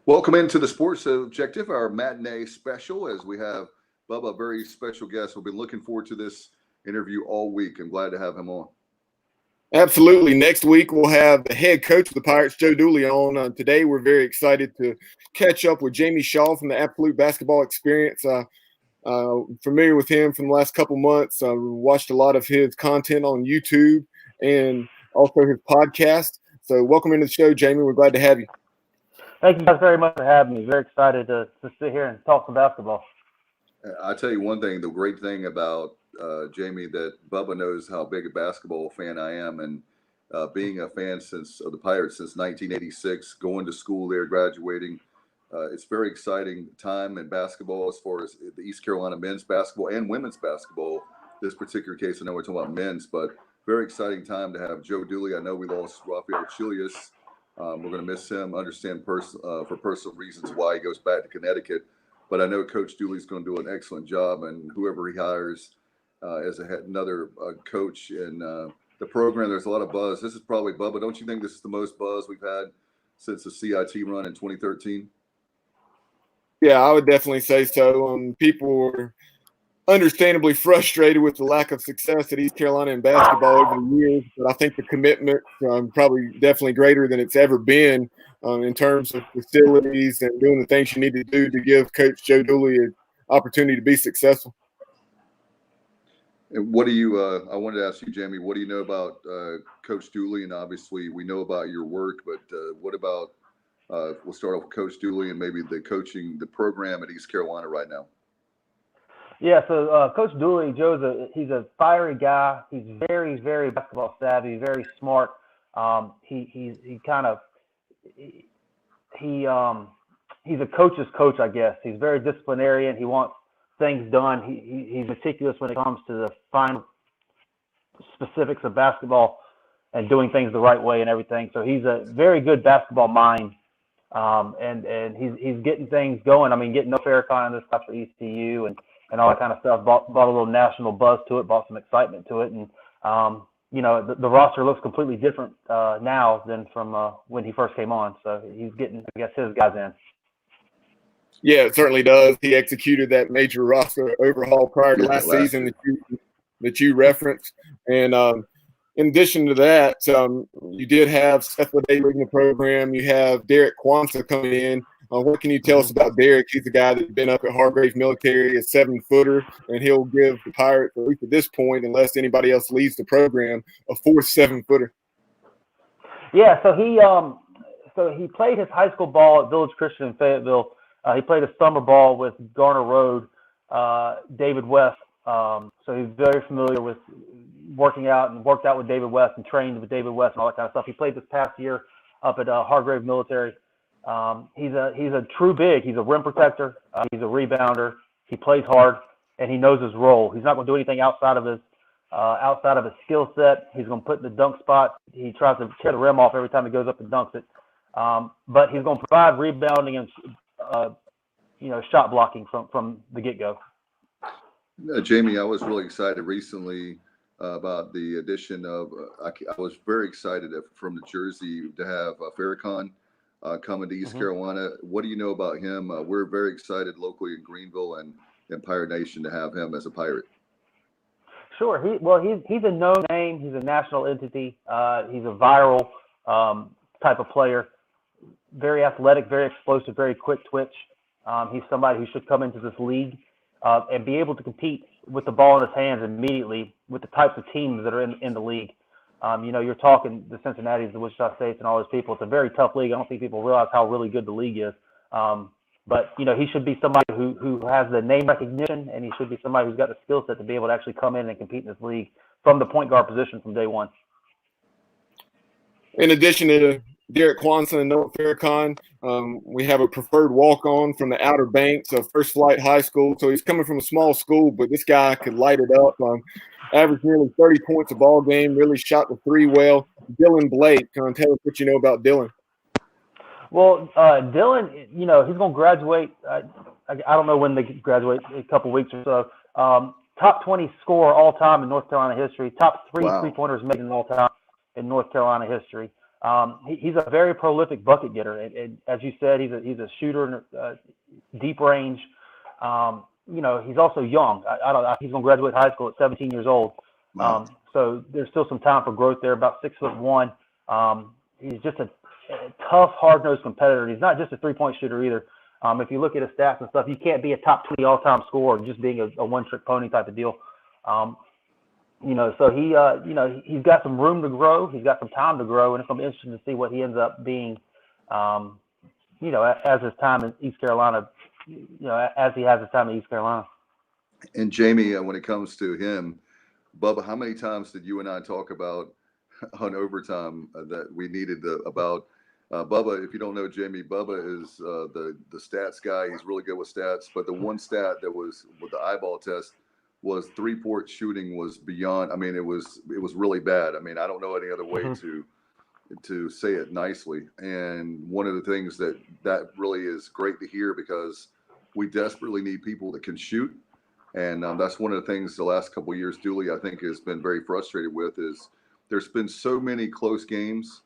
Welcome into the Sports Objective, our matinee special, as we have Bubba, a very special guest. We've been looking forward to this interview all week. I'm glad to have him on. Absolutely. Next week, we'll have the head coach of the Pirates, Joe Dooley, on. Today, we're very excited to catch up with Jamie Shaw from the Absolute Basketball Experience. Familiar with him from the last couple months. Watched a lot of his content on YouTube and also his podcast. So welcome into the show, Jamie. We're glad to have you. Thank you guys very much for having me. Very excited to sit here and talk some basketball. I tell you one thing, the great thing about Jamie, that Bubba knows how big a basketball fan I am, and being a fan of the Pirates since 1986, going to school there, graduating. It's very exciting time in basketball as far as the East Carolina men's basketball and women's basketball. This particular case, I know we're talking about men's, but very exciting time to have Joe Dooley. I know we lost Rafael Chilius. We're going to miss him. Understand for personal reasons why he goes back to Connecticut. But I know Coach Dooley's going to do an excellent job, and whoever he hires as another coach in the program, there's a lot of buzz. This is probably, Bubba, don't you think this is the most buzz we've had since the CIT run in 2013? Yeah, I would definitely say so. People were understandably frustrated with the lack of success at East Carolina in basketball over the years, but I think the commitment probably definitely greater than it's ever been in terms of facilities and doing the things you need to do to give Coach Joe Dooley an opportunity to be successful. And what do you? I wanted to ask you, Jamie. What do you know about Coach Dooley? And obviously, we know about your work, but what about? We'll start off with Coach Dooley and maybe the program at East Carolina right now. Yeah, so Coach Dooley, he's a fiery guy. He's very, very basketball savvy, very smart. He's a coach's coach, I guess. He's very disciplinarian. He wants things done. He's meticulous when it comes to the fine specifics of basketball and doing things the right way and everything. So he's a very good basketball mind. And he's getting things going. I mean, getting no Farrakhan in this stuff for ECU and all that kind of stuff brought a little national buzz to it, brought some excitement to it. And, the roster looks completely different now than from when he first came on. So he's getting, I guess, his guys in. Yeah, it certainly does. He executed that major roster overhaul prior to last season that you referenced. And in addition to that, you did have Seth Leday leading the program. You have Derek Kwanzaa coming in. What can you tell us about Derek? He's a guy that's been up at Hargrave Military, a 7-footer, and he'll give the Pirates, at least at this point, unless anybody else leaves the program, a fourth 7-footer. Yeah, so he played his high school ball at Village Christian in Fayetteville. He played a summer ball with Garner Road, David West. So he's very familiar with working out and worked out with David West and trained with David West and all that kind of stuff. He played this past year up at Hargrave Military. He's a true big. He's a rim protector. He's a rebounder. He plays hard and he knows his role. He's not going to do anything outside of his skill set. He's going to put in the dunk spot. He tries to tear the rim off every time he goes up and dunks it. But he's going to provide rebounding and shot blocking from the get-go. Jamie, I was really excited recently about the addition of. I was very excited from New Jersey to have Farrakhan coming to East Carolina. What do you know about him? We're very excited locally in Greenville and Pirate Nation to have him as a Pirate. Sure. He's a known name. He's a national entity. He's a viral type of player. Very athletic, very explosive, very quick twitch. He's somebody who should come into this league and be able to compete with the ball in his hands immediately with the types of teams that are in the league. You're talking the Cincinnatis, the Wichita States, and all those people. It's a very tough league. I don't think people realize how really good the league is. But he should be somebody who has the name recognition, and he should be somebody who's got the skill set to be able to actually come in and compete in this league from the point guard position from day one. In addition to Derek Kwanzaa and Noah Farrakhan, we have a preferred walk-on from the Outer Banks of First Flight High School. So he's coming from a small school, but this guy could light it up. Averaged nearly 30 points a ball game, really shot the three well. Dylan Blake, tell us what you know about Dylan. Well, Dylan, he's going to graduate. I don't know when they graduate, a couple weeks or so. Top 20 scorer all time in North Carolina history. Top three three-pointers made in all time in North Carolina history. He's a very prolific bucket getter, and as you said, he's a shooter, deep range. He's also young. I don't know. He's going to graduate high school at 17 years old. Wow. So there's still some time for growth there. About 6'1". He's just a tough, hard-nosed competitor. He's not just a three-point shooter either. If you look at his stats and stuff, you can't be a top 20 all-time scorer just being a one-trick pony type of deal. So he's got some room to grow. He's got some time to grow, and it's going to be interesting to see what he ends up being, as his time in East Carolina, as he has his time in East Carolina. And Jamie, when it comes to him, Bubba, how many times did you and I talk about on overtime that we needed about Bubba? If you don't know Jamie, Bubba is the stats guy. He's really good with stats. But the one stat that was with the eyeball test was three-point shooting was beyond. I mean, it was really bad. I mean, I don't know any other way to say it nicely. And one of the things that really is great to hear, because we desperately need people that can shoot. And that's one of the things the last couple of years, Dooley, I think, has been very frustrated with, is there's been so many close games.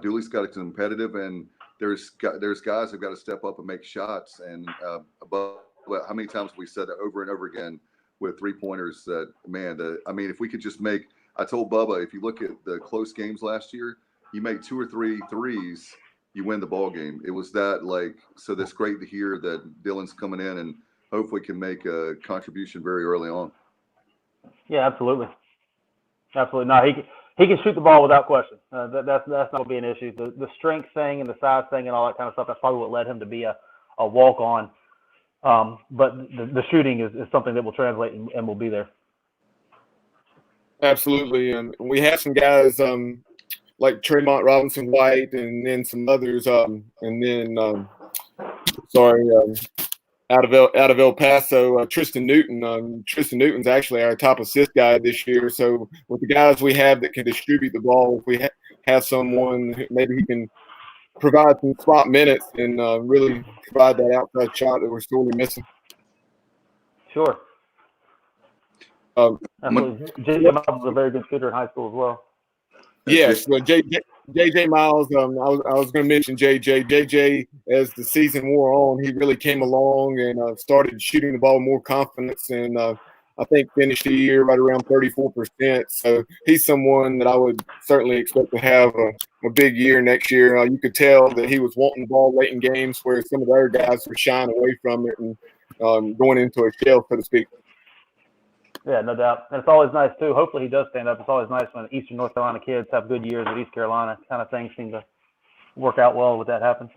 Dooley's got it competitive, and there's guys who've got to step up and make shots. And how many times have we said that over and over again with three-pointers that, man, if we could just make – I told Bubba, if you look at the close games last year, you make 2 or 3 threes, you win the ball game. It was that, so that's great to hear that Dylan's coming in and hopefully can make a contribution very early on. Yeah, absolutely. Absolutely. No, he can shoot the ball without question. That's not going to be an issue. The strength thing and the size thing and all that kind of stuff, that's probably what led him to be a walk-on. But the shooting is something that will translate and will be there. Absolutely. And we have some guys like Tremont Robinson White, and then some others, and then out of El Paso, Tristan Newton. Tristan Newton's actually our top assist guy this year. So with the guys we have that can distribute the ball, if we have someone, maybe he can provide some spot minutes and really provide that outside shot that we're sorely missing. Sure. J.J. Miles was a very good shooter in high school as well. Yes, well, J.J. Miles, I was going to mention J.J. J.J., as the season wore on, he really came along and started shooting the ball with more confidence, and I think finished the year right around 34%. So he's someone that I would certainly expect to have a big year next year. You could tell that he was wanting the ball late in games where some of the other guys were shying away from it and going into a shell, so to speak. Yeah, no doubt. And it's always nice, too. Hopefully he does stand up. It's always nice when Eastern North Carolina kids have good years at East Carolina. Kind of things seem to work out well when that happens.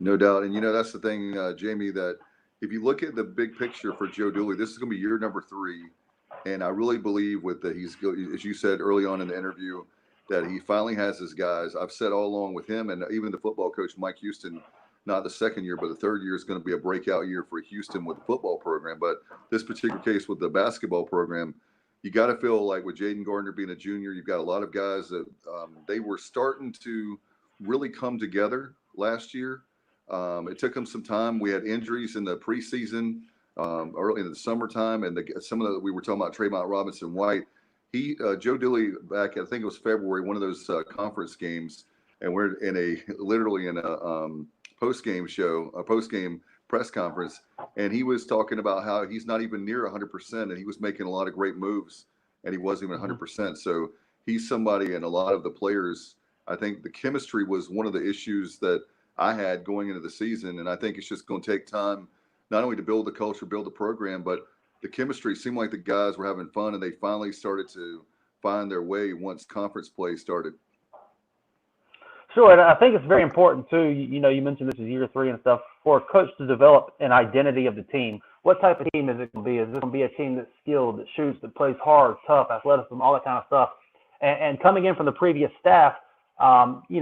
No doubt. And, that's the thing, Jamie, that if you look at the big picture for Joe Dooley, this is going to be year number 3. And I really believe he's, as you said early on in the interview, that he finally has his guys. I've said all along with him and even the football coach, Mike Houston, not the second year, but the third year is going to be a breakout year for Houston with the football program. But this particular case with the basketball program, you got to feel like with Jaden Gardner being a junior, you've got a lot of guys that they were starting to really come together last year. It took them some time. We had injuries in the preseason, early in the summertime, and we were talking about Tremont Robinson White. Joe Dooley back, I think it was February, one of those conference games, and we're literally in a post-game press conference, and he was talking about how he's not even near 100%, and he was making a lot of great moves, and he wasn't even 100%. So he's somebody, and a lot of the players, I think the chemistry was one of the issues that I had going into the season, and I think it's just going to take time, not only to build the culture, build the program, but the chemistry seemed like the guys were having fun, and they finally started to find their way once conference play started. Sure, and I think it's very important too. You mentioned this is year 3 and stuff, for a coach to develop an identity of the team. What type of team is it going to be? Is this going to be a team that's skilled, that shoots, that plays hard, tough, athleticism, all that kind of stuff? And coming in from the previous staff, you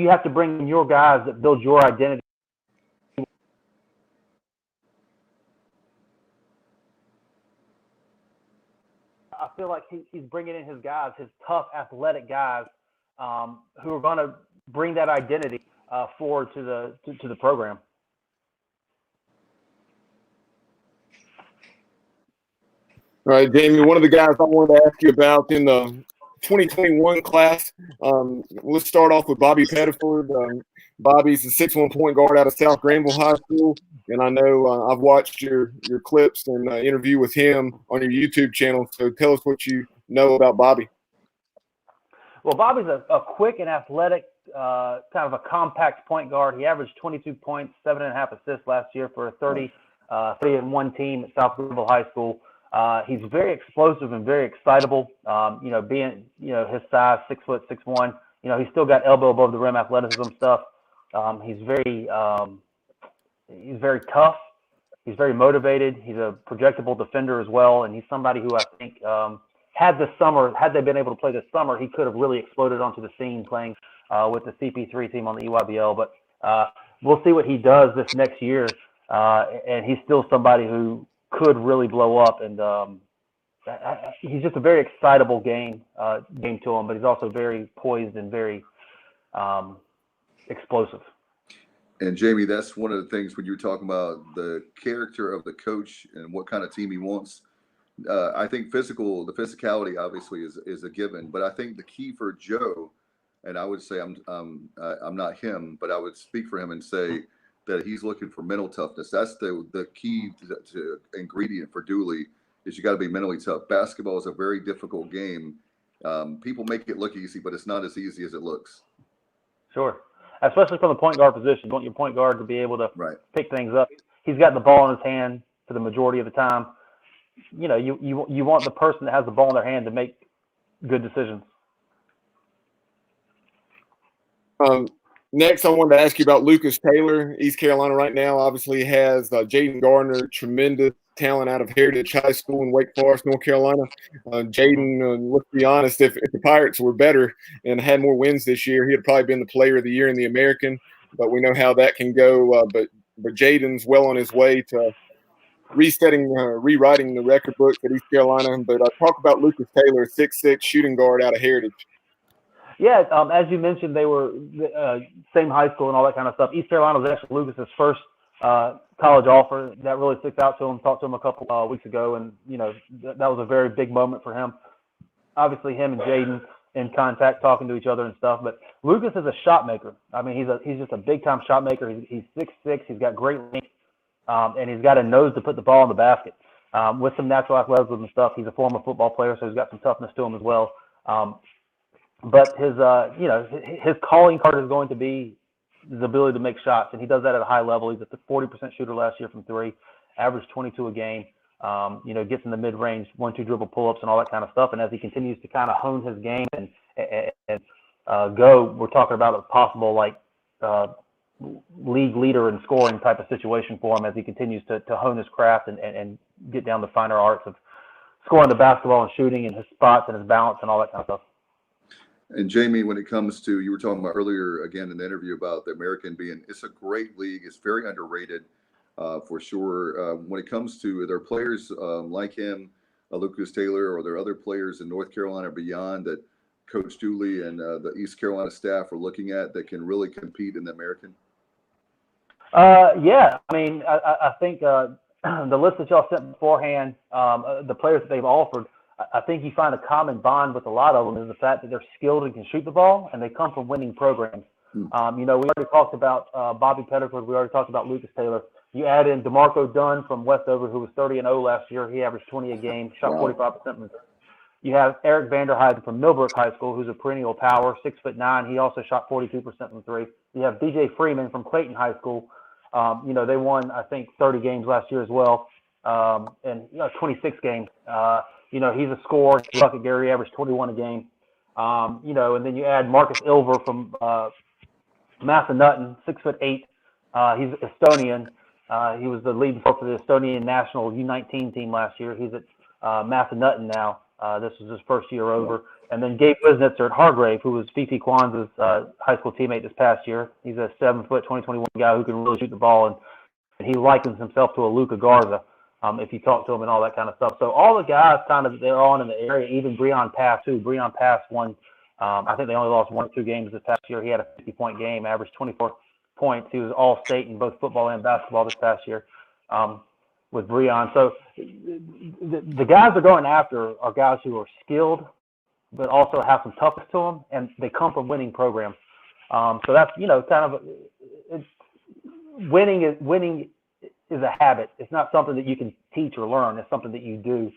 have to bring in your guys that build your identity. I feel like he's bringing in his guys, his tough, athletic guys, who are going to bring that identity forward to the program. All right, Jamie, one of the guys I wanted to ask you about in the 2021 class. Let's start off with Bobby Pettiford. Bobby's a 6'1" point guard out of South Granville High School, and I know I've watched your clips and interview with him on your YouTube channel. So tell us what you know about Bobby. Well, Bobby's a quick and athletic, kind of a compact point guard. He averaged 22 points, 7.5 assists last year for a 30-1 team at South Granville High School. He's very explosive and very excitable. Being his size, 6', 6'1", he's still got elbow above the rim athleticism stuff. He's very tough. He's very motivated. He's a projectable defender as well, and he's somebody who I think had they been able to play this summer, he could have really exploded onto the scene playing with the CP3 team on the EYBL. But we'll see what he does this next year, and he's still somebody who could really blow up. And he's just a very excitable game to him, but he's also very poised and very explosive. And Jamie, that's one of the things when you were talking about the character of the coach and what kind of team he wants. I think the physicality obviously is a given, but I think the key for Joe, and I would say I'm not him, but I would speak for him and say that he's looking for mental toughness. That's the key to ingredient for Dooley is you got to be mentally tough. Basketball is a very difficult game. People make it look easy, but it's not as easy as it looks. Sure. Especially from the point guard position. You want your point guard to be able to pick things up. He's got the ball in his hand for the majority of the time. You want the person that has the ball in their hand to make good decisions. Next, I wanted to ask you about Lucas Taylor. East Carolina right now obviously has Jaden Gardner, tremendous talent out of Heritage High School in Wake Forest, North Carolina. Jaden, let's be honest, if the Pirates were better and had more wins this year, he'd probably been the player of the year in the American, but we know how that can go. But Jaden's well on his way to rewriting the record books at East Carolina. But talk about Lucas Taylor, 6'6" shooting guard out of Heritage. Yeah, as you mentioned, they were same high school and all that kind of stuff. East Carolina was actually Lucas's first college offer. That really sticks out to him. Talked to him a couple weeks ago, and that was a very big moment for him. Obviously, him and Jaden in contact, talking to each other and stuff. But Lucas is a shot maker. I mean, he's just a big time shot maker. He's 6'6". He's got great length, and he's got a nose to put the ball in the basket. With some natural athleticism and stuff. He's a former football player, so he's got some toughness to him as well. But his calling card is going to be the ability to make shots, and he does that at a high level. He's at the 40% shooter last year from three, averaged 22 a game. Gets in the mid-range, 1-2 dribble pull-ups and all that kind of stuff. And as he continues to kind of hone his game and go, we're talking about a possible league leader in scoring type of situation for him as he continues to hone his craft and get down the finer arts of scoring the basketball and shooting and his spots and his balance and all that kind of stuff. And Jamie, when it comes to, you were talking about earlier again in the interview about the American it's a great league. It's very underrated for sure. When it comes to, are there players like him, Lucas Taylor, or are there other players in North Carolina or beyond that Coach Dooley and the East Carolina staff are looking at that can really compete in the American? Yeah, I mean, I think the list that y'all sent beforehand, the players that they've offered, I think you find a common bond with a lot of them is the fact that they're skilled and can shoot the ball, and they come from winning programs. We already talked about Bobby Pettiford. We already talked about Lucas Taylor. You add in DeMarco Dunn from Westover, who was 30-0 last year. He averaged 20 a game, shot 45% from three. You have Eric Vanderheiden from Millbrook High School, who's a perennial power, 6'9". He also shot 42% from three. You have DJ Freeman from Clayton High School. They won, I think, 30 games last year as well, and 26 games. He's a scorer. Bucket Gary averaged 21 a game. And then you add Marcus Ilver from Massanutten, 6'8". He's Estonian. He was the lead for the Estonian national U19 team last year. He's at Massanutten now. This was his first year over. And then Gabe Wisnitzer at Hargrave, who was Fifi Kwanzaa's high school teammate this past year. He's a 7-foot, 2021 guy who can really shoot the ball, and he likens himself to a Luka Garza. If you talk to him and all that kind of stuff. So all the guys they're on in the area, even Breon Pass too. Breon Pass won, I think they only lost 1 or 2 games this past year. He had a 50-point game, averaged 24 points. He was all-state in both football and basketball this past year with Breon. So the guys they're going after are guys who are skilled, but also have some toughness to them, and they come from winning programs. So that's, kind of winning is a habit. It's not something that you can teach or learn. It's something that you do.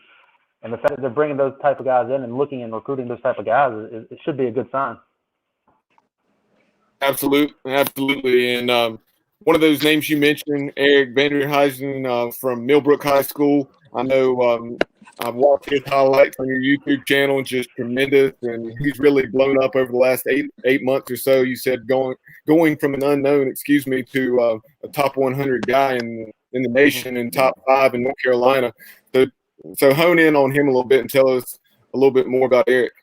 And the fact that they're bringing those type of guys in and looking and recruiting those type of guys, it should be a good sign. Absolutely. And one of those names you mentioned, Eric Vanderheisen from Millbrook High School. I know I've watched his highlights on your YouTube channel, just tremendous, and he's really blown up over the last eight months or so. You said going from an unknown, to a top 100 guy in the nation and top 5 in North Carolina. So hone in on him a little bit and tell us a little bit more about Eric.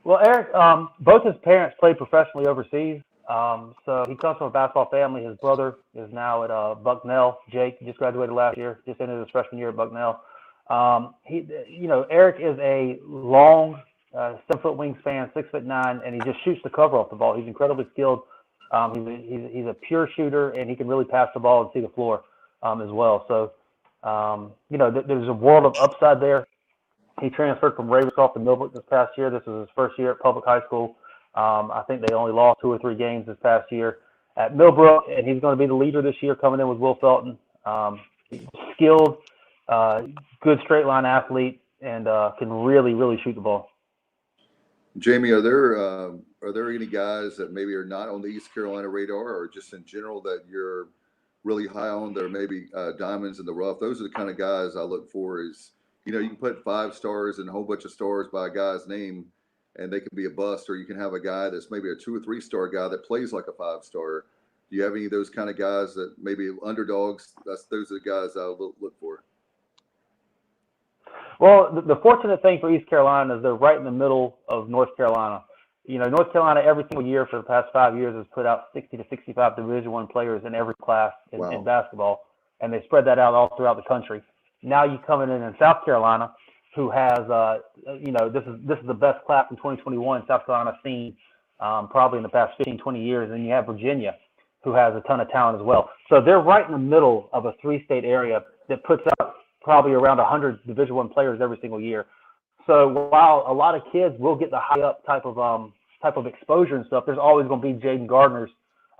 Well, Eric, both his parents played professionally overseas. So he comes from a basketball family. His brother is now at Bucknell. Jake just graduated last year, just ended his freshman year at Bucknell. Eric is a long, 7-foot wingspan, 6'9", and he just shoots the cover off the ball. He's incredibly skilled. He's a pure shooter, and he can really pass the ball and see the floor as well. So, there's a world of upside there. He transferred from Ravenscroft to Millbrook this past year. This is his first year at public high school. I think they only lost 2 or 3 games this past year at Millbrook, and he's going to be the leader this year, coming in with Will Felton. Skilled, good straight line athlete, and can really, really shoot the ball. Jamie, are there any guys that maybe are not on the East Carolina radar, or just in general that you're really high on? That are maybe diamonds in the rough. Those are the kind of guys I look for. Is you can put 5 stars and a whole bunch of stars by a guy's name, and they can be a bust, or you can have a guy that's maybe a 2 or 3 star guy that plays like a 5-star. Do you have any of those kind of guys that maybe underdogs? Those are the guys I look for. Well, the fortunate thing for East Carolina is they're right in the middle of North Carolina. North Carolina every single year for the past 5 years has put out 60 to 65 Division I players in every class in basketball, and they spread that out all throughout the country. Now you coming in South Carolina, who has, this is the best class in 2021 South Carolina seen probably in the past 15, 20 years. And you have Virginia, who has a ton of talent as well. So they're right in the middle of a 3-state area that puts out probably around 100 Division I players every single year. So while a lot of kids will get the high up type of exposure and stuff, there's always going to be Jaden Gardners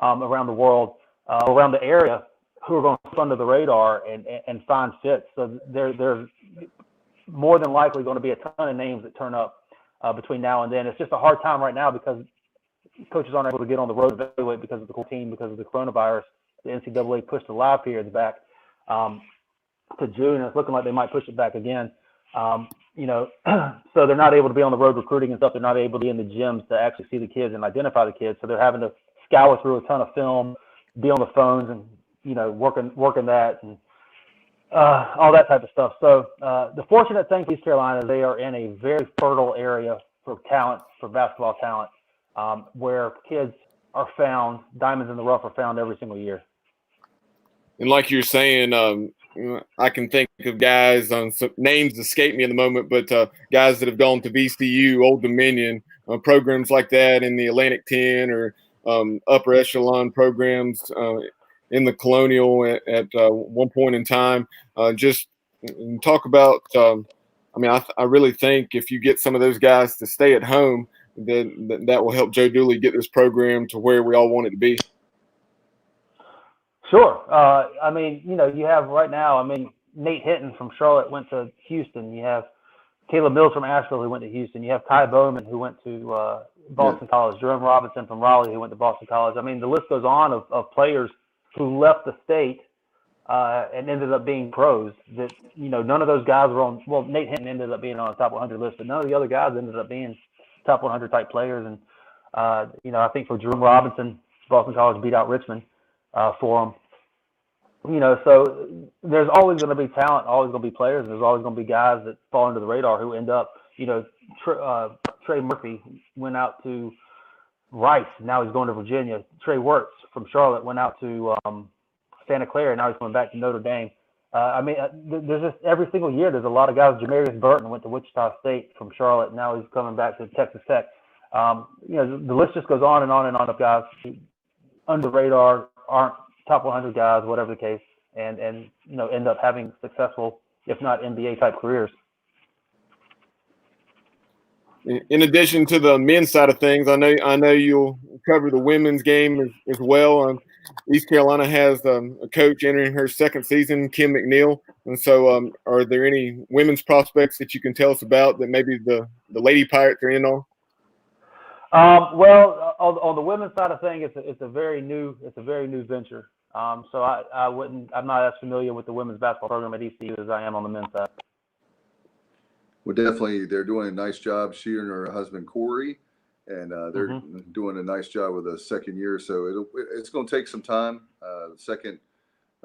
around the world, around the area, who are going to fly under the radar and find fits. So there's more than likely going to be a ton of names that turn up between now and then. It's just a hard time right now because coaches aren't able to get on the road to evaluate because of the team, because of the coronavirus. The NCAA pushed the live periods back to June, and it's looking like they might push it back again. So they're not able to be on the road recruiting and stuff. They're not able to be in the gyms to actually see the kids and identify the kids. So they're having to scour through a ton of film, be on the phones, and working that and all that type of stuff. So the fortunate thing for East Carolina is they are in a very fertile area for talent, for basketball talent, where kids are found, diamonds in the rough are found every single year. And like you're saying, I can think of guys on some names escape me in the moment, but guys that have gone to VCU, Old Dominion, programs like that in the Atlantic 10 or upper echelon programs in the Colonial at one point in time. Just talk about, I really think if you get some of those guys to stay at home, then that will help Joe Dooley get this program to where we all want it to be. Sure. You have right now, Nate Hinton from Charlotte went to Houston. You have Caleb Mills from Asheville who went to Houston. You have Ty Bowman who went to Boston College. Jerome Robinson from Raleigh who went to Boston College. The list goes on of players who left the state and ended up being pros that, none of those guys were on. Well, Nate Hinton ended up being on the top 100 list, but none of the other guys ended up being top 100 type players. And, I think for Jerome Robinson, Boston College beat out Richmond for him. So there's always going to be talent, always going to be players. There's always going to be guys that fall under the radar who end up, Trey Murphy went out to Rice. Now he's going to Virginia. Trey Wirtz from Charlotte went out to Santa Clara. Now he's coming back to Notre Dame. There's just every single year there's a lot of guys. Jamarius Burton went to Wichita State from Charlotte. Now he's coming back to Texas Tech. The list just goes on and on and on of guys who under the radar aren't top 100 guys, whatever the case, and end up having successful, if not NBA type careers. in addition to the men's side of things, I know you'll cover the women's game as well. East Carolina has a coach entering her second season, Kim McNeil, and so are there any women's prospects that you can tell us about that maybe the Lady Pirates are in on? Well, on the women's side of things, it's a very new venture. So I'm not as familiar with the women's basketball program at ECU as I am on the men's side. Well, definitely, they're doing a nice job. She and her husband Corey, and they're doing a nice job with the second year. So it's going to take some time. This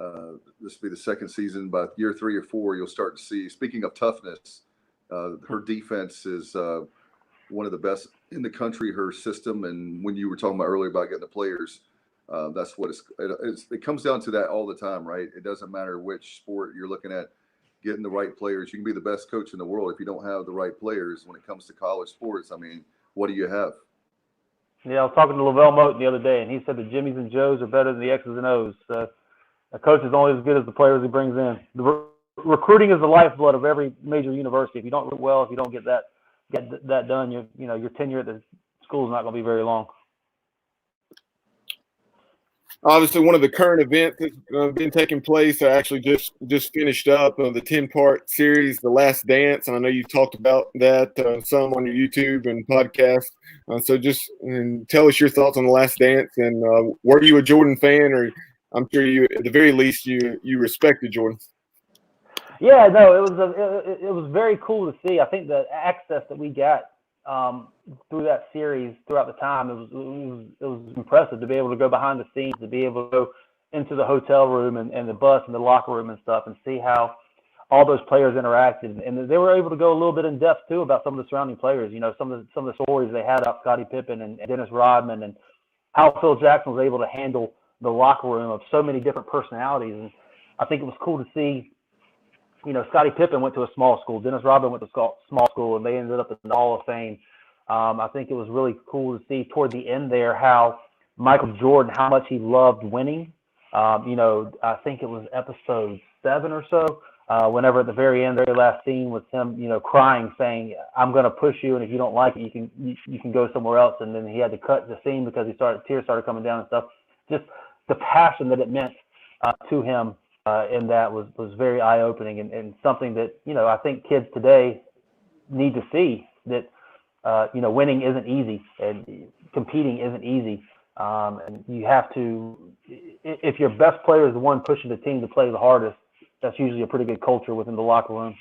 will be the second season. By year 3 or 4, you'll start to see. Speaking of toughness, her defense is one of the best in the country. Her system, and when you were talking about earlier about getting the players, that's what it comes down to that all the time, right? It doesn't matter which sport you're looking at. Getting the right players. You can be the best coach in the world if you don't have the right players when it comes to college sports. I mean, what do you have? Yeah, I was talking to Lavelle Moten the other day, and he said the Jimmies and Joes are better than the X's and O's. A coach is only as good as the players he brings in. The recruiting is the lifeblood of every major university. If you don't recruit well, if you don't get that done, your tenure at the school is not going to be very long. Obviously, one of the current events that's been taking place, I actually just finished up the 10-part series, The Last Dance, and I know you talked about that some on your YouTube and podcast. So just tell us your thoughts on The Last Dance, and were you a Jordan fan, or I'm sure you, at the very least, you respected Jordan. Yeah, no, it was very cool to see. I think the access that we got through that series throughout the time, it was impressive to be able to go behind the scenes, to be able to go into the hotel room and the bus and the locker room and stuff, and see how all those players interacted. And they were able to go a little bit in depth too about some of the surrounding players. Some of the stories they had about Scottie Pippen and Dennis Rodman, and how Phil Jackson was able to handle the locker room of so many different personalities. And I think it was cool to see. Scottie Pippen went to a small school. Dennis Rodman went to a small school, and they ended up in the Hall of Fame. I think it was really cool to see toward the end there how Michael Jordan, how much he loved winning. I think it was episode 7 or so, whenever at the very end, the very last scene was him, crying, saying, "I'm going to push you, and if you don't like it, you can go somewhere else." And then he had to cut the scene because tears started coming down and stuff. Just the passion that it meant to him. And that was very eye-opening and something that, I think kids today need to see, that, winning isn't easy and competing isn't easy. And you have to, if your best player is the one pushing the team to play the hardest, that's usually a pretty good culture within the locker room.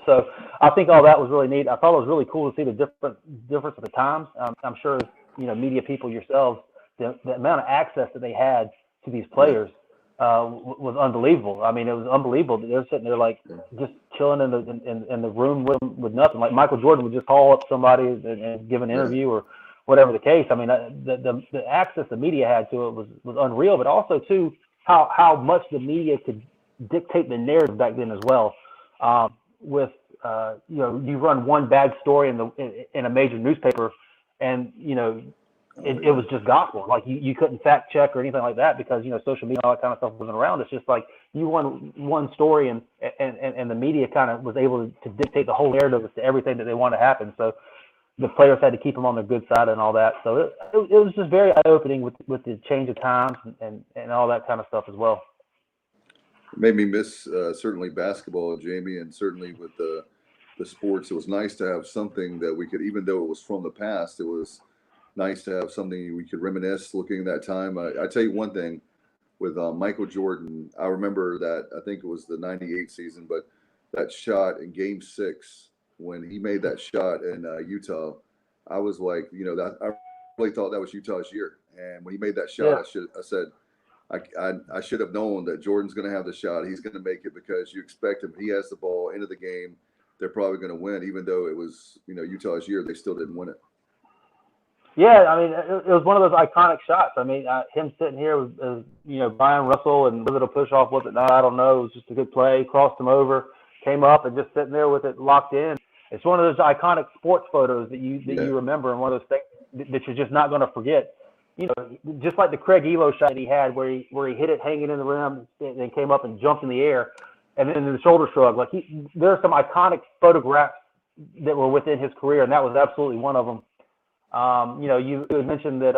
So I think all that was really neat. I thought it was really cool to see the difference of the times. I'm sure, media people yourselves, the amount of access that they had to these players was unbelievable. I mean, it was unbelievable. They're sitting there like just chilling in the room with nothing. Like Michael Jordan would just call up somebody and give an interview or whatever the case. I mean, the access the media had to it was unreal. But also too, how much the media could dictate the narrative back then as well. You run one bad story in a major newspaper, and it was just gospel. Like you couldn't fact check or anything like that because social media and all that kind of stuff wasn't around. It's just like you won one story and the media kind of was able to dictate the whole narrative as to everything that they wanted to happen. So the players had to keep them on their good side and all that. So it was just very eye-opening with the change of times and all that kind of stuff as well. It made me miss certainly basketball, Jamie, and certainly with the sports. It was nice to have something that we could, even though it was from the past, it was nice to have something we could reminisce looking at that time. I tell you one thing with Michael Jordan, I remember that, I think it was the 98 season, but that shot in game 6, when he made that shot in Utah, I was like, that I really thought that was Utah's year. And when he made that shot, I said, I should have known that Jordan's going to have the shot. He's going to make it because you expect him. He has the ball into the game. They're probably going to win, even though it was, Utah's year, they still didn't win it. Yeah, I mean, it was one of those iconic shots. I mean, him sitting here with, Brian Russell, and was it a push-off, was it not? I don't know. It was just a good play. Crossed him over, came up, and just sitting there with it locked in. It's one of those iconic sports photos that you remember, and one of those things that you're just not going to forget. Just like the Craig Elo shot that he had where he hit it hanging in the rim and then came up and jumped in the air, and then the shoulder shrug. Like there are some iconic photographs, that were within his career, and that was absolutely one of them. You had mentioned that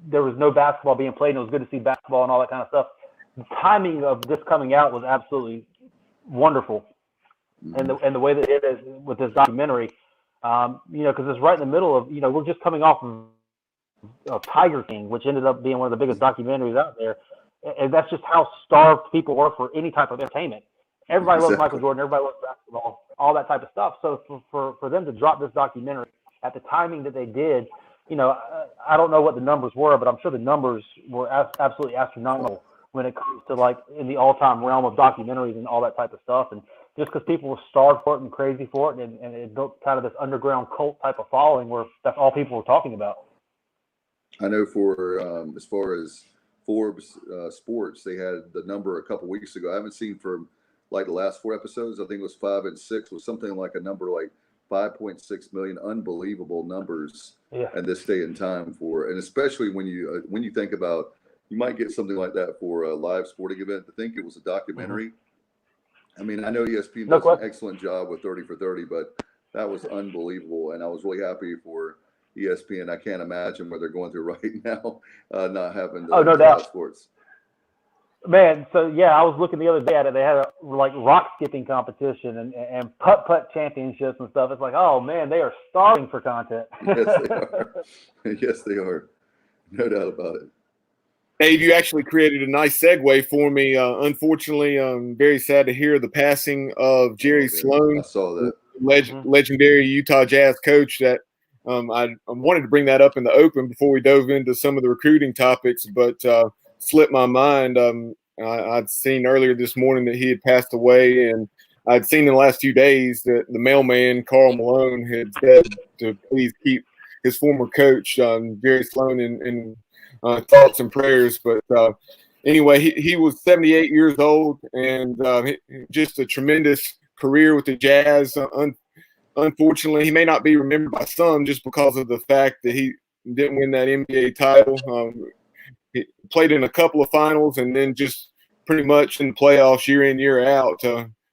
there was no basketball being played, and it was good to see basketball and all that kind of stuff. The timing of this coming out was absolutely wonderful, and the way that it is with this documentary, because it's right in the middle of, we're just coming off of Tiger King, which ended up being one of the biggest documentaries out there, and that's just how starved people were for any type of entertainment. Everybody loves Michael Jordan, everybody loves basketball, all that type of stuff. So for them to drop this documentary at the timing that they did, I don't know what the numbers were, but I'm sure the numbers were absolutely astronomical when it comes to, like, in the all-time realm of documentaries and all that type of stuff. And just because people were starved for it and crazy for it, and it built kind of this underground cult type of following where that's all people were talking about. I know for as far as Forbes Sports, they had the number a couple weeks ago. I haven't seen for like the last 4 episodes. I think it was 5 and 6 was something like a number like 5.6 million. Unbelievable numbers at this day and time and especially when you think about, you might get something like that for a live sporting event. To think it was a documentary. Mm-hmm. I mean, I know ESPN does an excellent job with 30 for 30, but that was unbelievable, and I was really happy for ESPN. I can't imagine what they're going through right now, not having the no doubt sports. Man, so I was looking the other day at it. They had a rock skipping competition and putt championships and stuff. It's like, oh man, they are starving for content. Yes, they are. Yes, they are. No doubt about it. Dave, you actually created a nice segue for me. Unfortunately, I'm very sad to hear the passing of Jerry Sloan. I saw that. Legendary Utah Jazz coach. That I wanted to bring that up in the open before we dove into some of the recruiting topics, but slipped my mind. I'd seen earlier this morning that he had passed away, and I'd seen in the last few days that the mailman, Karl Malone, had said to please keep his former coach, Jerry Sloan, in thoughts and prayers. But anyway, he was 78 years old, and just a tremendous career with the Jazz. Unfortunately, he may not be remembered by some just because of the fact that he didn't win that NBA title. He played in a couple of finals and then just pretty much in the playoffs year in, year out,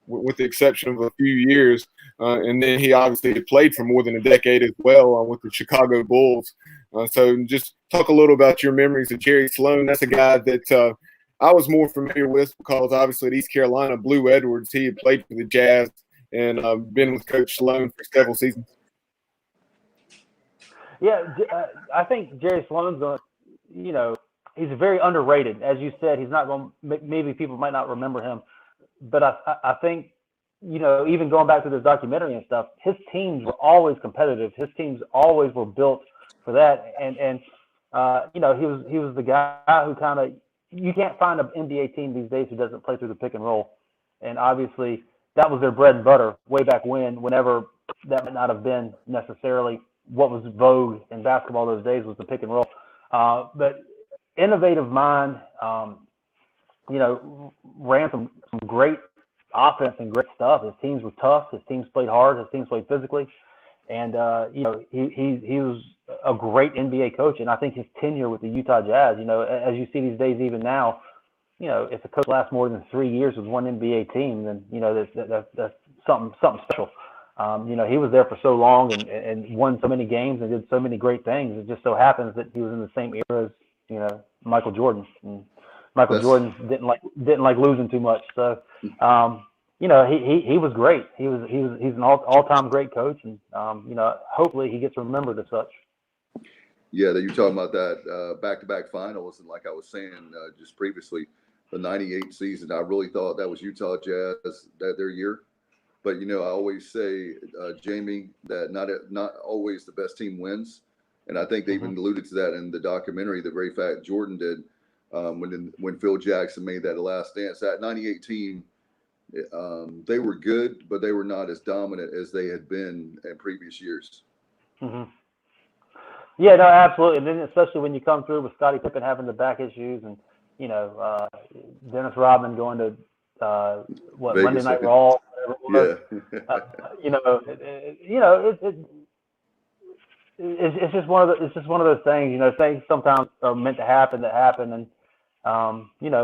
with the exception of a few years. And then he obviously played for more than a decade as well with the Chicago Bulls. So just talk a little about your memories of Jerry Sloan. That's a guy that I was more familiar with because obviously at East Carolina, Blue Edwards, he had played for the Jazz and been with Coach Sloan for several seasons. Yeah, I think Jerry Sloan's he's very underrated. As you said, he's not going. Maybe people might not remember him, but I think even going back to this documentary and stuff, his teams were always competitive. His teams always were built for that, and he was the guy who kind of, you can't find an NBA team these days who doesn't play through the pick and roll, and obviously that was their bread and butter way back whenever that might not have been necessarily what was vogue in basketball those days was the pick and roll, but innovative mind, ran some great offense and great stuff. His teams were tough. His teams played hard. His teams played physically, and he was a great NBA coach. And I think his tenure with the Utah Jazz, as you see these days, even now, if a coach lasts more than 3 years with one NBA team, then that's something special. He was there for so long and won so many games and did so many great things. It just so happens that he was in the same era as Michael Jordan. And Michael Jordan didn't like losing too much. So he was great. He's an all-time great coach, and hopefully he gets remembered as such. Yeah, that you're talking about that back-to-back finals, and like I was saying just previously, the '98 season, I really thought that was Utah Jazz their year. But I always say, Jamie, that not always the best team wins, and I think they even alluded to that in the documentary. The very fact Jordan did when Phil Jackson made that last dance. That '98 team, they were good, but they were not as dominant as they had been in previous years. Mm-hmm. Yeah, no, absolutely. And then especially when you come through with Scottie Pippen having the back issues, and Dennis Rodman going to Vegas, Monday Night Raw. Yeah. It's just one of those things. Things sometimes are meant to happen that happen, and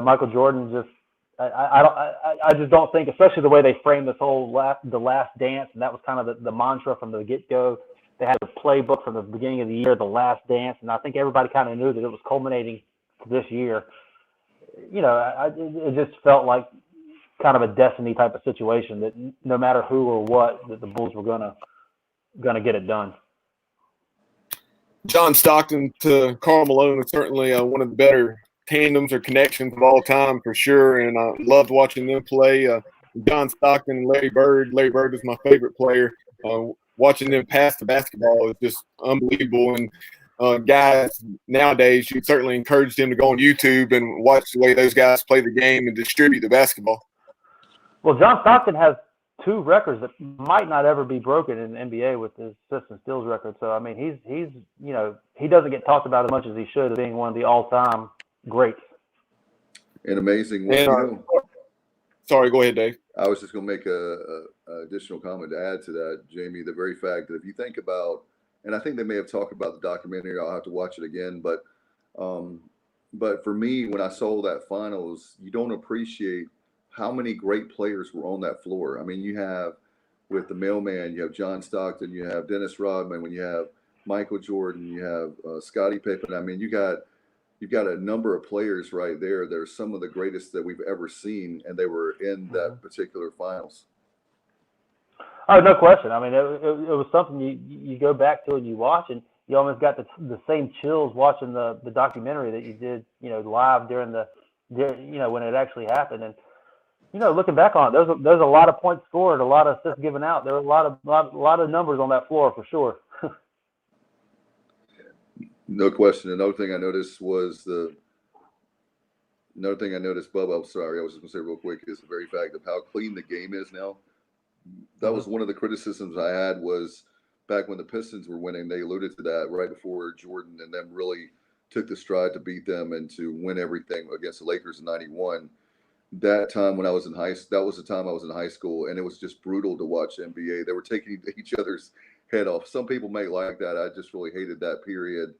Michael Jordan just I just don't think, especially the way they framed this whole the last dance, and that was kind of the mantra from the get-go. They had a playbook from the beginning of the year, the last dance, and I think everybody kind of knew that it was culminating to this year. You know, it just felt like kind of a destiny type of situation that no matter who or what, that the Bulls were gonna get it done. John Stockton to Karl Malone is certainly one of the better tandems or connections of all time for sure, and I loved watching them play. John Stockton and Larry Bird. Larry Bird is my favorite player. Watching them pass the basketball is just unbelievable. And guys nowadays, you'd certainly encourage them to go on YouTube and watch the way those guys play the game and distribute the basketball. Well, John Stockton has 2 records that might not ever be broken in the NBA with his assists and steals record. So I mean, he's you know, he doesn't get talked about as much as he should as being one of the all-time greats. An amazing one. Sorry, go ahead, Dave. I was just going to make a additional comment to add to that, Jamie. The very fact that if you think about, and I think they may have talked about the documentary, I'll have to watch it again, but for me, when I saw that finals, you don't appreciate how many great players were on that floor. I mean, you have with the mailman, you have John Stockton, you have Dennis Rodman, when you have Michael Jordan, you have Scottie Pippen. I mean, you've got a number of players right there. They're some of the greatest that we've ever seen, and they were in that particular finals. Oh, no question. I mean, it was something you go back to and you watch, and you almost got the same chills watching the documentary that you did, you know, live during you know, when it actually happened. And you know, looking back on it, there's a lot of points scored, a lot of assists given out. There were a lot of numbers on that floor for sure. No question. Another thing I noticed, Bubba, I'm sorry, I was just going to say real quick, is the very fact of how clean the game is now. That was one of the criticisms I had, was back when the Pistons were winning, they alluded to that right before Jordan and them really took the stride to beat them and to win everything against the Lakers in '91. That time when I was in that was the time I was in high school, and it was just brutal to watch NBA. They were taking each other's head off. Some people may like that. I just really hated that period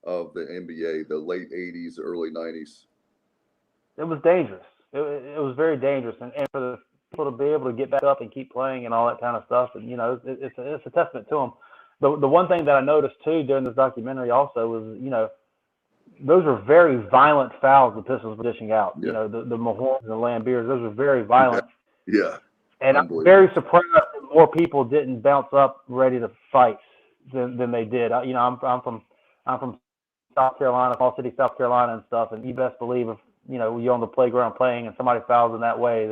of the NBA, the late 80s, early 90s. It was dangerous. It was very dangerous. And for the people to be able to get back up and keep playing and all that kind of stuff, and, you know, it's a testament to them. The one thing that I noticed, too, during this documentary also was, you know, those were very violent fouls the Pistons were dishing out. Yeah. You know, the Mahorns and the Lambeers, those were very violent. Yeah. And I'm very surprised that more people didn't bounce up ready to fight than they did. You know, I'm from South Carolina, Fall City, South Carolina and stuff, and you best believe if, you know, you're on the playground playing and somebody fouls in that way,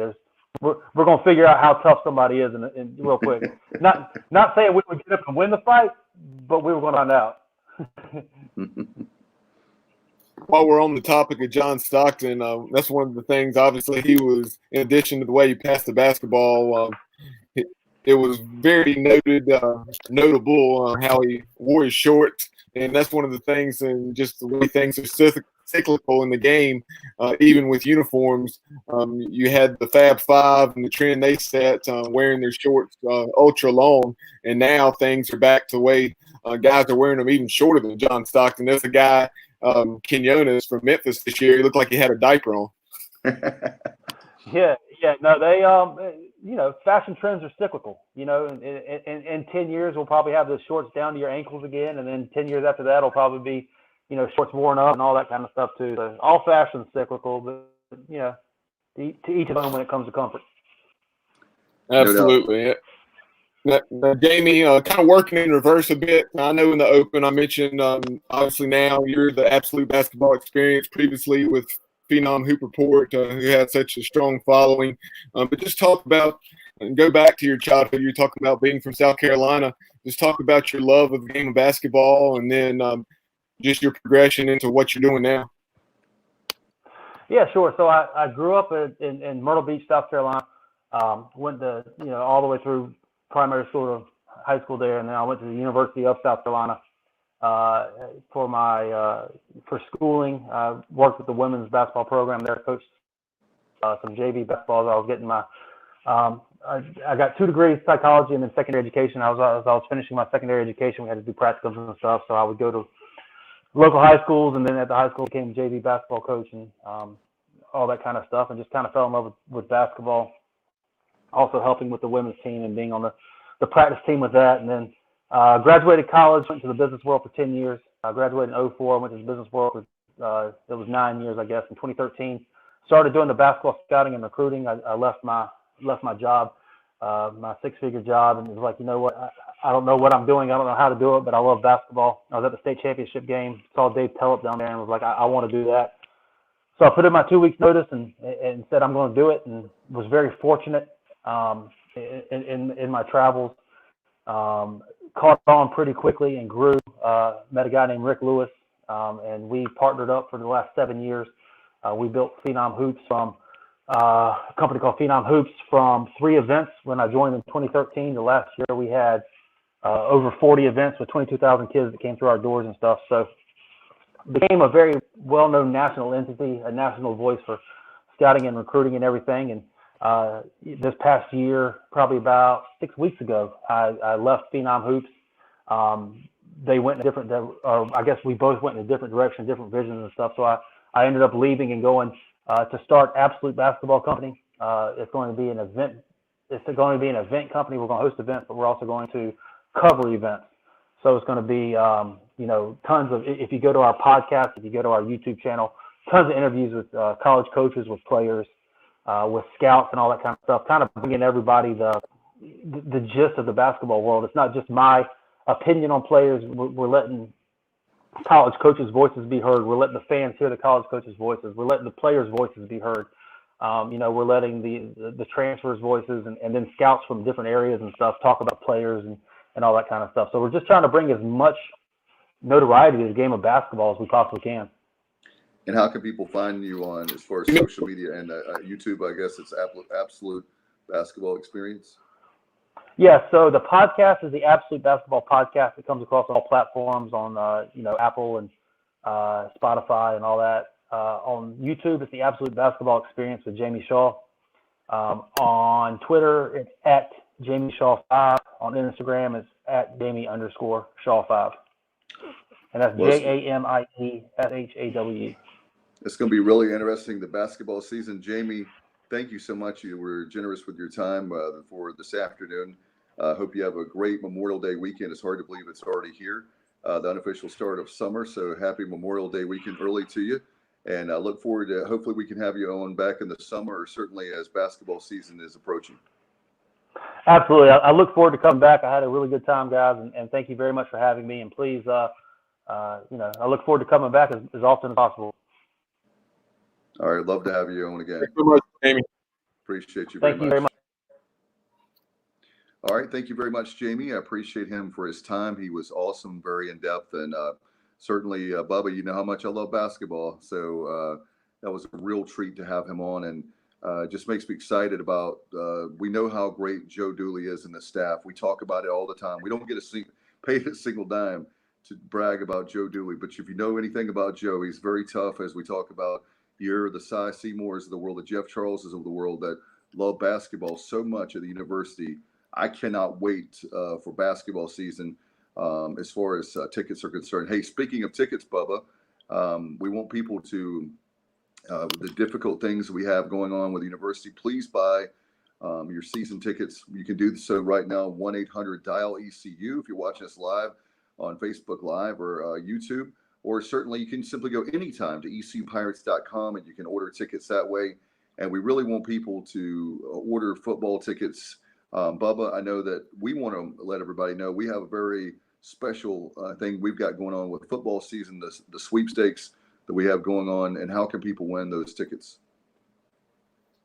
we're going to figure out how tough somebody is in real quick. Not saying we would get up and win the fight, but we were going to find out. While we're on the topic of John Stockton, that's one of the things, obviously, he was, in addition to the way he passed the basketball, it was very notable how he wore his shorts. And that's one of the things, and just the way things are cyclical in the game, even with uniforms. You had the Fab Five and the trend they set wearing their shorts ultra long, and now things are back to the way guys are wearing them even shorter than John Stockton. There's a guy, Quinones from Memphis this year. He looked like he had a diaper on. Yeah. No, they, you know, fashion trends are cyclical. You know, in 10 years, we'll probably have the shorts down to your ankles again. And then 10 years after that, it'll probably be, you know, shorts worn up and all that kind of stuff too. So all fashion's cyclical, but, you know, to each his own when it comes to comfort. Absolutely. Now, Jamie, kind of working in reverse a bit. I know in the open I mentioned, obviously now you're the absolute basketball experience, previously with Phenom Hooper Port, who had such a strong following. But just talk about, and go back to your childhood. You're talking about being from South Carolina. Just talk about your love of the game of basketball, and then just your progression into what you're doing now. Yeah, sure. So I grew up in Myrtle Beach, South Carolina. Went to, you know, all the way through primary school to high school there, and then I went to the University of South Carolina for schooling. I worked with the women's basketball program there, coached some JV basketball. I was getting my I got 2 degrees, psychology, and then secondary education. As I was finishing my secondary education, we had to do practicums and stuff, so I would go to local high schools, and then at the high school became a JV basketball coach, and all that kind of stuff, and just kind of fell in love with basketball. Also helping with the women's team and being on the practice team with that. And then graduated college, went to the business world for 10 years. I graduated in 2004, went to the business world for, it was 9 years, I guess, in 2013. Started doing the basketball scouting and recruiting. I left my job, my six-figure job, and was like, you know what, I don't know what I'm doing. I don't know how to do it, but I love basketball. I was at the state championship game, saw Dave Tellep down there, and was like, I want to do that. So I put in my 2 weeks notice and said I'm going to do it, and was very fortunate in my travels. Caught on pretty quickly and grew. Met a guy named Rick Lewis, and we partnered up for the last 7 years. We built Phenom Hoops from a company called Phenom Hoops from 3 events when I joined in 2013. The last year we had over 40 events with 22,000 kids that came through our doors and stuff. So became a very well-known national entity, a national voice for scouting and recruiting and everything. And this past year, probably about 6 weeks ago, I left Phenom Hoops. They went in a different, or I guess we both went in a different direction, different visions and stuff. So I ended up leaving and going to start Absolute Basketball Company. It's going to be an event. It's going to be an event company. We're going to host events, but we're also going to cover events. So it's going to be, tons of, if you go to our podcast, if you go to our YouTube channel, tons of interviews with college coaches, with players, with scouts and all that kind of stuff, kind of bringing everybody the gist of the basketball world. It's not just my opinion on players. We're letting college coaches' voices be heard. We're letting the fans hear the college coaches' voices. We're letting the players' voices be heard. We're letting the transfers' voices and then scouts from different areas and stuff talk about players and all that kind of stuff. So we're just trying to bring as much notoriety to the game of basketball as we possibly can. And how can people find you on, as far as social media and YouTube? I guess it's Absolute Basketball Experience. Yeah, so the podcast is the Absolute Basketball Podcast. It comes across all platforms on, Apple and Spotify and all that. On YouTube, it's the Absolute Basketball Experience with Jamie Shaw. On Twitter, it's at Jamie Shaw 5. On Instagram, it's at Jamie_Shaw 5. And that's JAMIESHAWE. It's going to be really interesting, the basketball season. Jamie, thank you so much. You were generous with your time for this afternoon. Hope you have a great Memorial Day weekend. It's hard to believe it's already here, the unofficial start of summer. So happy Memorial Day weekend early to you. And I look forward to, hopefully we can have you on back in the summer, or certainly as basketball season is approaching. Absolutely. I look forward to coming back. I had a really good time, guys, and thank you very much for having me. And please, I look forward to coming back as often as possible. All right. Love to have you on again. Thank you so much, Jamie. Appreciate you Thank you very much. All right. Thank you very much, Jamie. I appreciate him for his time. He was awesome, very in-depth, and certainly, Bubba, you know how much I love basketball. So that was a real treat to have him on, and just makes me excited about, we know how great Joe Dooley is and the staff. We talk about it all the time. We don't get paid a single dime to brag about Joe Dooley, but if you know anything about Joe, he's very tough, as we talk about. You're the Cy Seymours of the world, the Jeff Charleses of the world that love basketball so much at the university. I cannot wait for basketball season as far as tickets are concerned. Hey, speaking of tickets, Bubba, we want people to, the difficult things we have going on with the university, please buy your season tickets. You can do so right now, 1-800-DIAL-ECU if you're watching us live on Facebook Live or YouTube. Or certainly you can simply go anytime to ecupirates.com and you can order tickets that way. And we really want people to order football tickets. Bubba, I know that we want to let everybody know we have a very special thing we've got going on with football season, the sweepstakes that we have going on. And how can people win those tickets?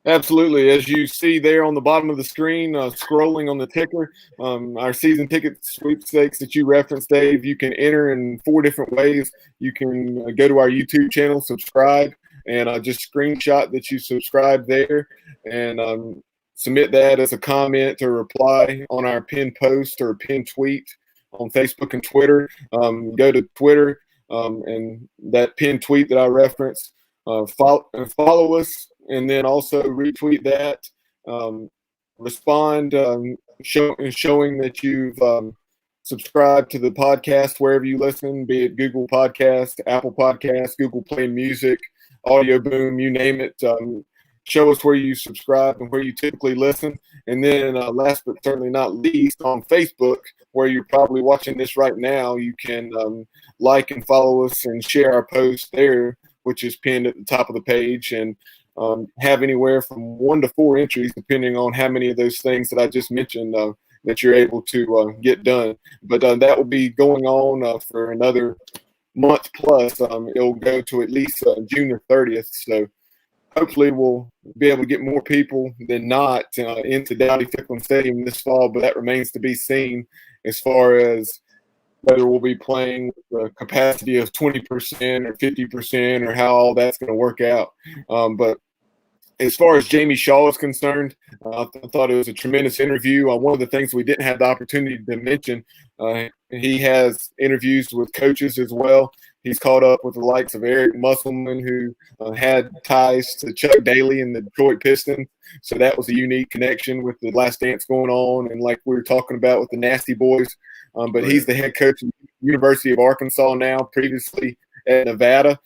Absolutely. As you see there on the bottom of the screen, scrolling on the ticker, our season ticket sweepstakes that you referenced, Dave, you can enter in 4 different ways. You can go to our YouTube channel, subscribe, and just screenshot that you subscribe there and submit that as a comment or reply on our pinned post or pinned tweet on Facebook and Twitter. Go to Twitter and that pinned tweet that I referenced, follow us. And then also retweet that, respond, showing that you've subscribed to the podcast wherever you listen, be it Google Podcast, Apple Podcast, Google Play Music, Audio Boom, you name it. Show us where you subscribe and where you typically listen. And then last but certainly not least, on Facebook, where you're probably watching this right now, you can like and follow us and share our post there, which is pinned at the top of the page, and have anywhere from 1 to 4 entries, depending on how many of those things that I just mentioned that you're able to get done. But that will be going on for another month plus. It'll go to at least June the 30th. So hopefully we'll be able to get more people than not into Dowdy-Ficklen Stadium this fall, but that remains to be seen as far as whether we'll be playing with a capacity of 20% or 50% or how all that's going to work out. But as far as Jamie Shaw is concerned, I thought it was a tremendous interview. One of the things we didn't have the opportunity to mention, he has interviews with coaches as well. He's caught up with the likes of Eric Musselman, who had ties to Chuck Daly and the Detroit Pistons. So that was a unique connection with the Last Dance going on, and like we were talking about with the Nasty Boys. But he's the head coach of the University of Arkansas now, previously at Nevada.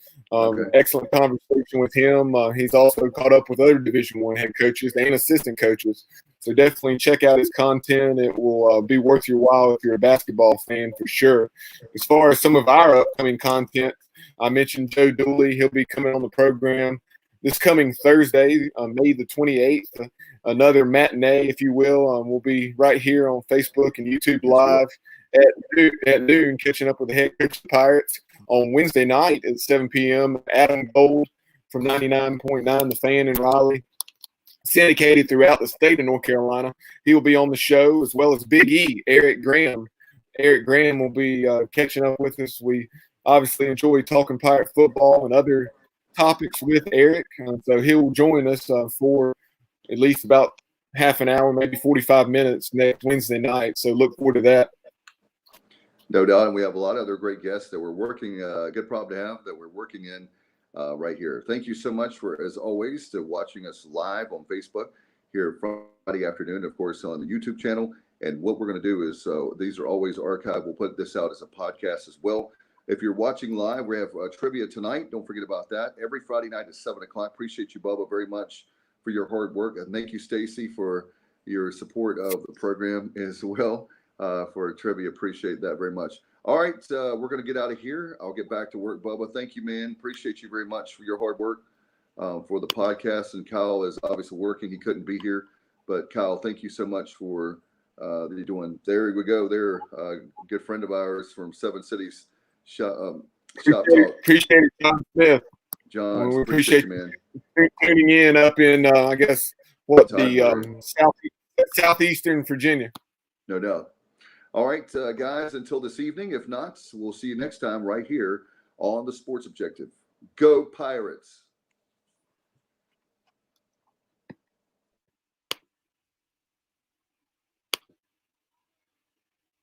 Excellent conversation with him. He's also caught up with other Division I head coaches and assistant coaches. So definitely check out his content. It will be worth your while if you're a basketball fan for sure. As far as some of our upcoming content, I mentioned Joe Dooley. He'll be coming on the program this coming Thursday, May the 28th. Another matinee, if you will. We'll be right here on Facebook and YouTube Live at noon, catching up with the head coach of the Pirates. On Wednesday night at 7 p.m., Adam Gold from 99.9 The Fan in Raleigh, syndicated throughout the state of North Carolina. He will be on the show, as well as Big E, Eric Graham. Eric Graham will be catching up with us. We obviously enjoy talking Pirate football and other topics with Eric. So he'll join us for at least about half an hour, maybe 45 minutes next Wednesday night. So look forward to that. No doubt, and we have a lot of other great guests that we're working. Good problem to have that we're working in right here. Thank you so much for, as always, to watching us live on Facebook here Friday afternoon, of course, on the YouTube channel. And what we're going to do is these are always archived. We'll put this out as a podcast as well. If you're watching live, we have trivia tonight. Don't forget about that. Every Friday night at 7 o'clock. Appreciate you, Bubba, very much for your hard work. And thank you, Stacy, for your support of the program as well. For trivia. Appreciate that very much. All right, we're going to get out of here. I'll get back to work, Bubba. Thank you, man. Appreciate you very much for your hard work for the podcast. And Kyle is obviously working. He couldn't be here. But, Kyle, thank you so much for you're doing. There we go. There, a good friend of ours from Seven Cities Shop Talk. Appreciate it, John Smith. John, we appreciate you, man. Tuning in up in, I guess, southeastern Virginia. No doubt. All right, guys, until this evening. If not, we'll see you next time right here on The Sports Objective. Go Pirates.